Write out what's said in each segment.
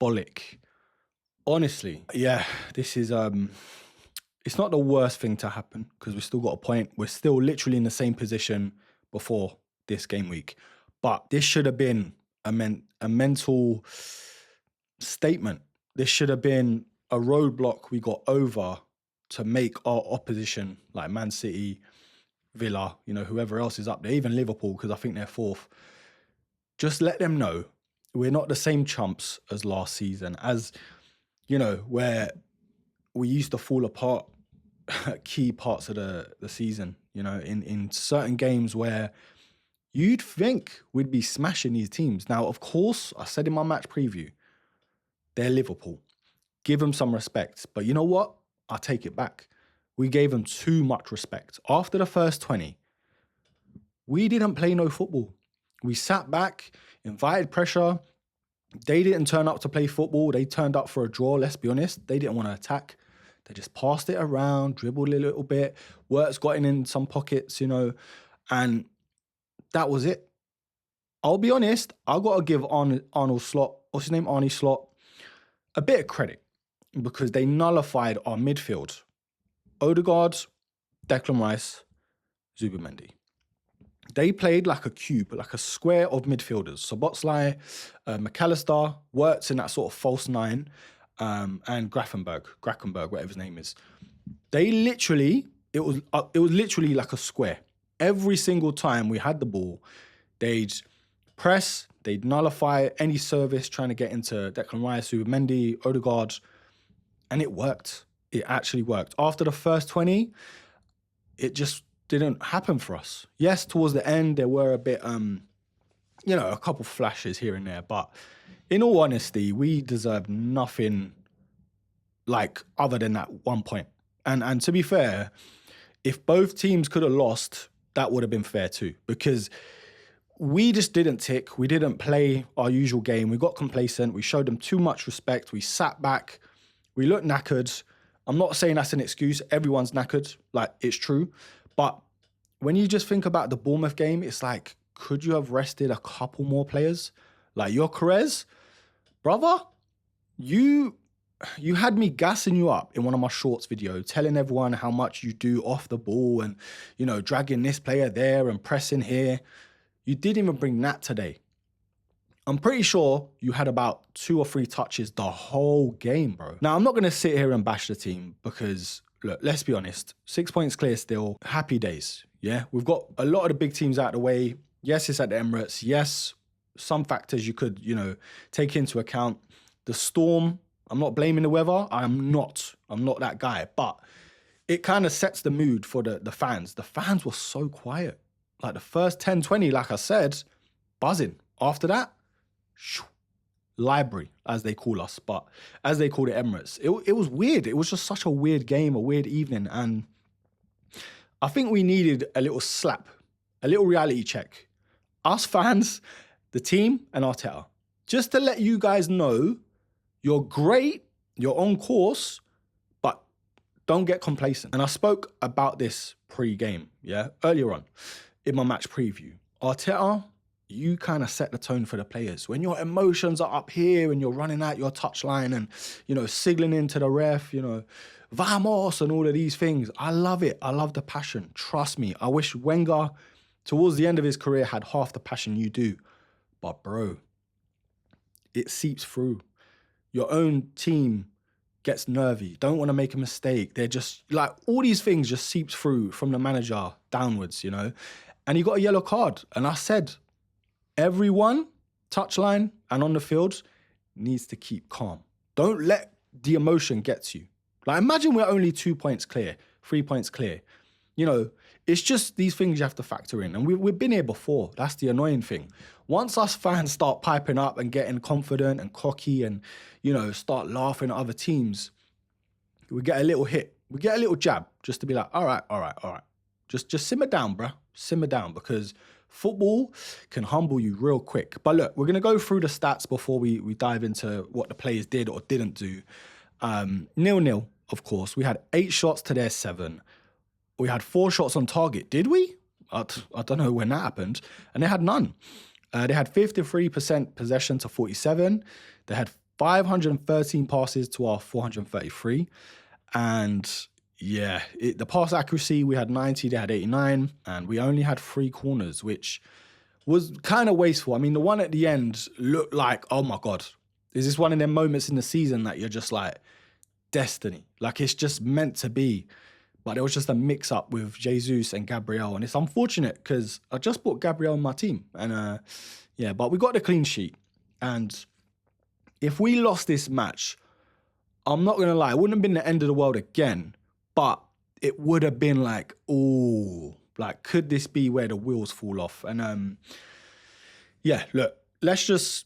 shambolic. Honestly, yeah, this is it's not the worst thing to happen because we've still got a point. We're still literally in the same position before this game week. But this should have been a mental statement. This should have been a roadblock we got over to make our opposition, like Man City, Villa, whoever else is up there, even Liverpool, because I think they're fourth. Just let them know we're not the same chumps as last season, as, where we used to fall apart at key parts of the season, in certain games where you'd think we'd be smashing these teams. Now, of course, I said in my match preview, they're Liverpool. Give them some respect. But you know what? I'll take it back. We gave them too much respect. After the first 20, we didn't play no football. We sat back, invited pressure. They didn't turn up to play football. They turned up for a draw, let's be honest. They didn't want to attack. They just passed it around, dribbled a little bit. Works got in some pockets, and that was it. I'll be honest, I got to give Arnold Slot, what's his name, Arnie Slot, a bit of credit because they nullified our midfield. Odegaard, Declan Rice, Zubimendi. They played like a cube, like a square of midfielders. So Botzlai, McAllister, works in that sort of false nine, and Grafenberg, whatever his name is. They literally, it was literally like a square. Every single time we had the ball, they'd press, they'd nullify any service trying to get into Declan Rice, Zubimendi, Odegaard, and it worked. It actually worked. After the first 20, it just didn't happen for us. Yes, towards the end, there were a bit, a couple flashes here and there, but in all honesty, we deserved nothing like other than that 1 point. And to be fair, if both teams could have lost, that would have been fair too, because we just didn't tick. We didn't play our usual game. We got complacent. We showed them too much respect. We sat back. We looked knackered. I'm not saying that's an excuse. Everyone's knackered. Like, it's true. But when you just think about the Bournemouth game, it's like, could you have rested a couple more players? Like, your Carez, brother, you had me gassing you up in one of my shorts videos, telling everyone how much you do off the ball and, dragging this player there and pressing here. You didn't even bring that today. I'm pretty sure you had about 2 or 3 touches the whole game, bro. Now, I'm not going to sit here and bash the team because, look, let's be honest. 6 points clear still. Happy days, yeah? We've got a lot of the big teams out of the way. Yes, it's at the Emirates. Yes, some factors you could, take into account. The storm, I'm not blaming the weather. I'm not that guy. But it kind of sets the mood for the fans. The fans were so quiet. Like the first 10, 20, like I said, buzzing. After that, library, as they call us, but as they call it Emirates. It was weird. It was just such a weird game, a weird evening. And I think we needed a little slap, a little reality check. Us fans, the team, and Arteta. Just to let you guys know, you're great, you're on course, but don't get complacent. And I spoke about this pre-game, earlier on in my match preview. Arteta, you kind of set the tone for the players. When your emotions are up here and you're running out your touchline and, signaling into the ref, vamos and all of these things. I love it. I love the passion. Trust me. I wish Wenger, towards the end of his career, had half the passion you do. But bro, it seeps through. Your own team gets nervy, don't want to make a mistake. They're just like, all these things just seeps through from the manager downwards, And he got a yellow card. And I said, everyone, touchline and on the field, needs to keep calm. Don't let the emotion get to you. Like, imagine we're only 2 points clear, 3 points clear. It's just these things you have to factor in. And we've been here before. That's the annoying thing. Once us fans start piping up and getting confident and cocky and, start laughing at other teams, we get a little hit. We get a little jab just to be like, all right. Just simmer down, bruh. Simmer down, because football can humble you real quick. But look, we're going to go through the stats before we dive into what the players did or didn't do. 0-0, of course. We had 8 shots to their 7. We had 4 shots on target. Did we? I don't know when that happened. And they had none. They had 53% possession to 47. They had 513 passes to our 433. And yeah, the pass accuracy, we had 90, they had 89. And we only had 3 corners, which was kind of wasteful. I mean, the one at the end looked like, oh my God, is this one of them moments in the season that you're just like, destiny? Like it's just meant to be. But it was just a mix-up with Jesus and Gabriel. And it's unfortunate because I just bought Gabriel on my team. And yeah, but we got the clean sheet. And if we lost this match, I'm not going to lie, it wouldn't have been the end of the world again. But it would have been like, ooh, like, could this be where the wheels fall off? And yeah, look, let's just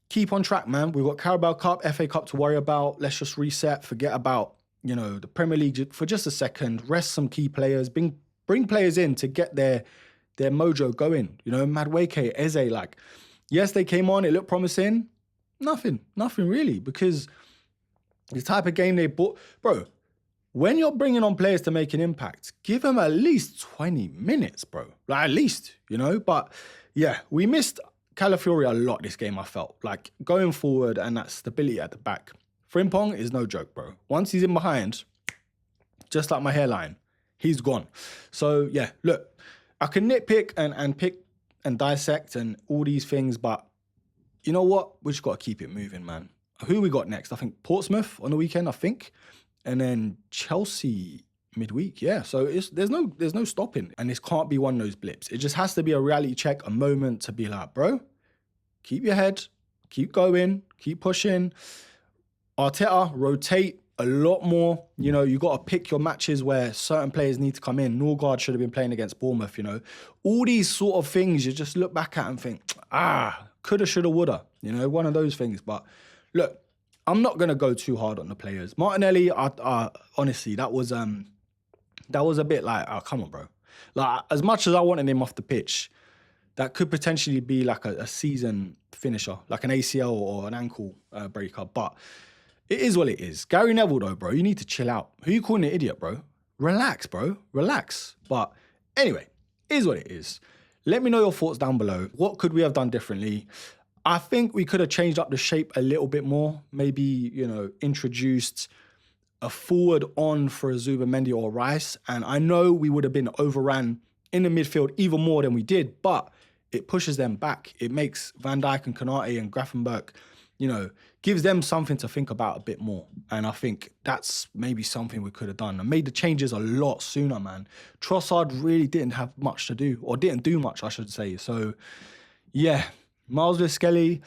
keep on track, man. We've got Carabao Cup, FA Cup to worry about. Let's just reset, forget about, you know, the Premier League for just a second, rest some key players, bring players in to get their mojo going. You know, Madueke, Eze, like, yes, they came on, it looked promising. Nothing really, because the type of game they bought, bro, when you're bringing on players to make an impact, give them at least 20 minutes, bro. Like, at least, you know, but yeah, we missed Calafiori a lot this game, I felt. Like, going forward and that stability at the back. Frimpong is no joke, bro. Once he's in behind, just like my hairline, he's gone. So, yeah, look, I can nitpick and pick and dissect and all these things, but you know what? We just got to keep it moving, man. Who we got next? I think Portsmouth on the weekend, I think. And then Chelsea midweek, yeah. So there's no stopping. And this can't be one of those blips. It just has to be a reality check, a moment to be like, bro, keep your head, keep going, keep pushing. Arteta, rotate a lot more. You know, you got to pick your matches where certain players need to come in. Norgard should have been playing against Bournemouth, you know. All these sort of things, you just look back at and think, coulda, shoulda, woulda. You know, one of those things. But look, I'm not going to go too hard on the players. Martinelli, honestly, that was a bit like, oh, come on, bro. Like, as much as I wanted him off the pitch, that could potentially be like a season finisher, like an ACL or an ankle breaker. But it is what it is. Gary Neville, though, bro, you need to chill out. Who you calling an idiot, bro? Relax, bro. Relax. But anyway, it is what it is. Let me know your thoughts down below. What could we have done differently? I think we could have changed up the shape a little bit more. Maybe, you know, introduced a forward on for a Zubimendi or Rice. And I know we would have been overran in the midfield even more than we did, but it pushes them back. It makes Van Dijk and Konate and Grafenberg, you know, gives them something to think about a bit more. And I think that's maybe something we could have done. And made the changes a lot sooner, man. Trossard really didn't have much to do, or didn't do much, I should say. So, yeah, Miles Skelly,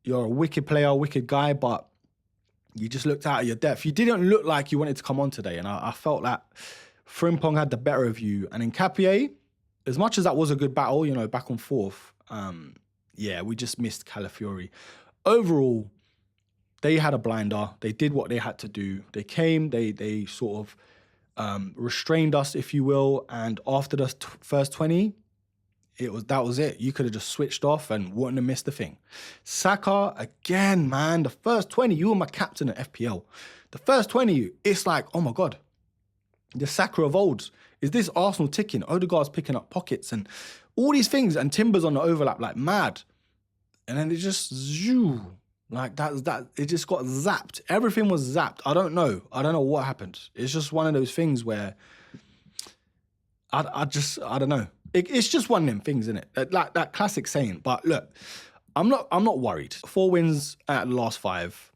you're a wicked player, wicked guy, but you just looked out of your depth. You didn't look like you wanted to come on today. And I felt that Frimpong had the better of you. And in Capier, as much as that was a good battle, you know, back and forth, yeah, we just missed Calafiori. Overall, they had a blinder. They did what they had to do. They came, they sort of restrained us, if you will. And after the first 20, that was it. You could have just switched off and wouldn't have missed a thing. Saka, again, man, the first 20, you were my captain at FPL. The first 20, it's like, oh my God, the Saka of old. Is this Arsenal ticking? Odegaard's picking up pockets and all these things, and Timber's on the overlap like mad. And then it just, like that, it just got zapped. Everything was zapped. I don't know what happened. It's just one of those things where I don't know. It's just one of them things, isn't it? Like that classic saying. But look, I'm not worried. 4 wins at the last 5.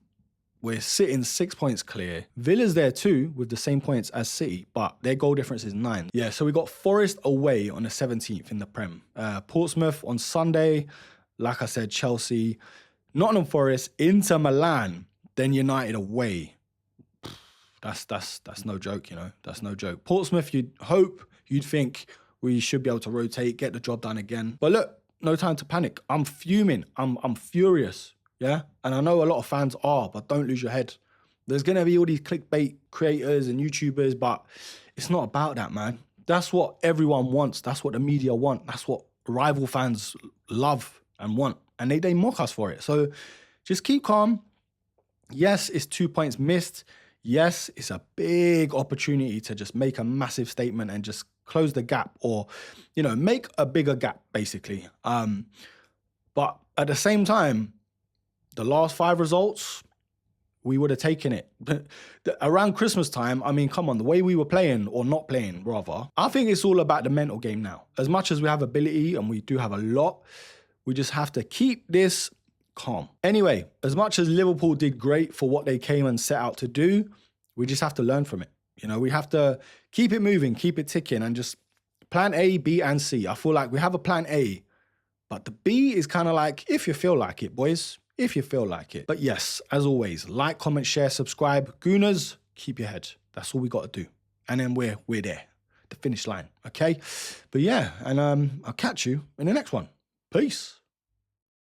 We're sitting 6 points clear. Villa's there too with the same points as City, but their goal difference is 9. Yeah, so we got Forest away on the 17th in the Prem. Portsmouth on Sunday. Like I said, Chelsea. Nottingham Forest, Inter Milan, then United away. That's no joke, you know. That's no joke. Portsmouth, you'd think we should be able to rotate, get the job done again. But look, no time to panic. I'm fuming. I'm furious, yeah? And I know a lot of fans are, but don't lose your head. There's going to be all these clickbait creators and YouTubers, but it's not about that, man. That's what everyone wants. That's what the media want. That's what rival fans love and want. And they mock us for it. So just keep calm. Yes, it's 2 points missed. Yes, it's a big opportunity to just make a massive statement and just close the gap, or, you know, make a bigger gap, basically. But at the same time, the last 5 results, we would have taken it. Around Christmas time, I mean, come on, the way we were playing, or not playing, rather, I think it's all about the mental game now. As much as we have ability, and we do have a lot, we just have to keep this calm. Anyway, as much as Liverpool did great for what they came and set out to do, we just have to learn from it. You know, we have to keep it moving, keep it ticking, and just plan A, B, and C. I feel like we have a plan A, but the B is kind of like, if you feel like it, boys, if you feel like it. But yes, as always, like, comment, share, subscribe. Gooners, keep your head. That's all we got to do. And then we're there, the finish line, okay? But yeah, and I'll catch you in the next one. Peace.